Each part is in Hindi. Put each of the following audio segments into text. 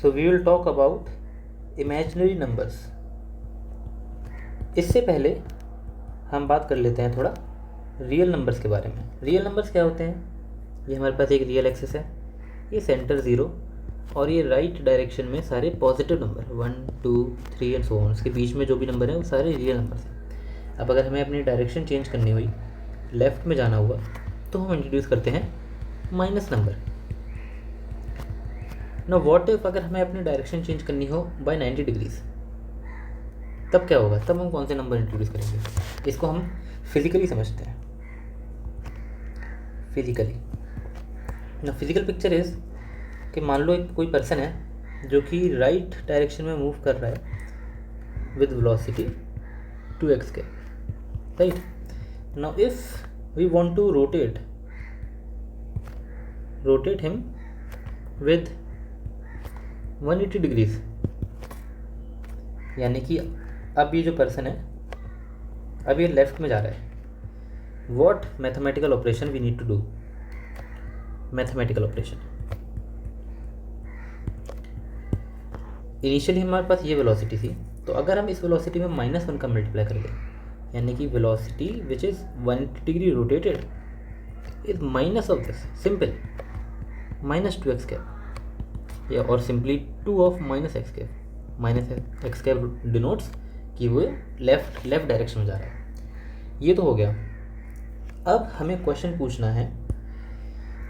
So we will talk about imaginary numbers. इससे पहले हम बात कर लेते हैं थोड़ा रियल नंबर्स के बारे में। रियल नंबर्स क्या होते हैं? ये हमारे पास एक रियल एक्सिस है, ये सेंटर 0 और ये राइट डायरेक्शन में सारे positive number 1 2 3 and so on, उसके बीच में जो भी नंबर है वो सारे रियल नंबर्स हैं। अब अगर हमें अपनी डायरेक्शन चेंज करनी हुई, लेफ़्ट में जाना हुआ, तो हम इंट्रोड्यूस करते हैं minus number. Know what if अगर हमें अपनी डायरेक्शन चेंज करनी हो बाय 90 डिग्रीज, तब क्या होगा? तब हम कौन से नंबर इंट्रोड्यूस करेंगे? इसको हम फिजिकली समझते हैं। फिजिकली ना, फिजिकल पिक्चर इज कि मान लो एक कोई पर्सन है जो कि राइट डायरेक्शन में मूव कर रहा है विद वेलोसिटी 2x के, right. Now if we want to rotate him with 180 degrees, यानी कि अब ये जो पर्सन है अब ये लेफ्ट में जा रहा है। What mathematical operation we need to do? Mathematical operation, initially हमारे पास ये वेलोसिटी थी, तो अगर हम इस वेलोसिटी में -1 का मल्टीप्लाई कर दें, यानी कि velocity which is 180 degree rotated is minus of this, simple -2x cap, या और simply 2 of -x cap. -x cap denotes कि वो लेफ्ट डायरेक्शन में जा रहा है। ये तो हो गया। अब हमें क्वेश्चन पूछना है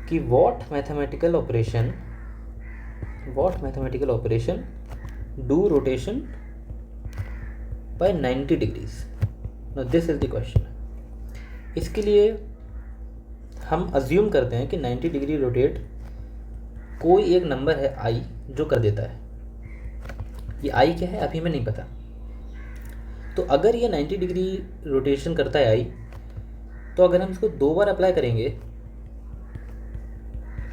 कि what mathematical operation do rotation bye 90 degrees. Now this is the question. इसके लिए हम अज्यूम करते हैं कि 90 डिग्री रोटेट कोई एक नंबर है i जो कर देता है। ये i क्या है अभी हमें नहीं पता। तो अगर ये 90 डिग्री रोटेशन करता है i, तो अगर हम इसको 2 बार अप्लाई करेंगे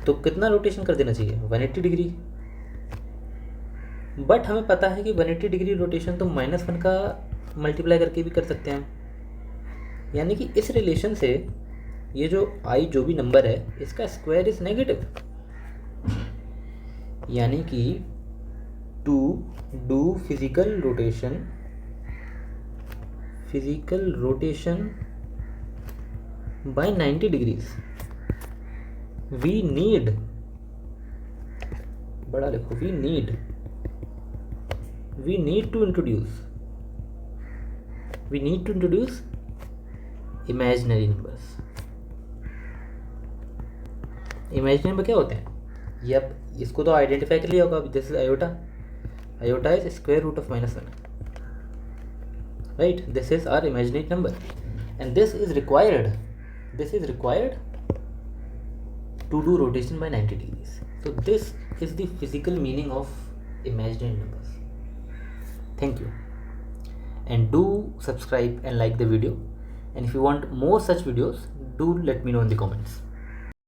तो कितना रोटेशन कर देना चाहिए? 180 डिग्री। बट हमें पता है कि 180 डिग्री रोटेशन तो -1 का मल्टीप्लाई करके भी कर सकते हैं हम। यानी कि इस रिलेशन से ये जो i जो भी नंबर है इसका स्क्वायर इज नेगेटिव, यानी कि to do physical rotation by 90 degrees we need, बड़ा लिखो, we need to introduce imaginary numbers। imaginary number क्या होते हैं? ये अब इसको तो आइडेंटिफाई कर लिया होगा। This is iota is square root of -1, right. This is our imaginary number and this is required to do rotation by 90 degrees. So this is the physical meaning of imaginary numbers. Thank you, and do subscribe and like the video, and if you want more such videos, do let me know in the comments.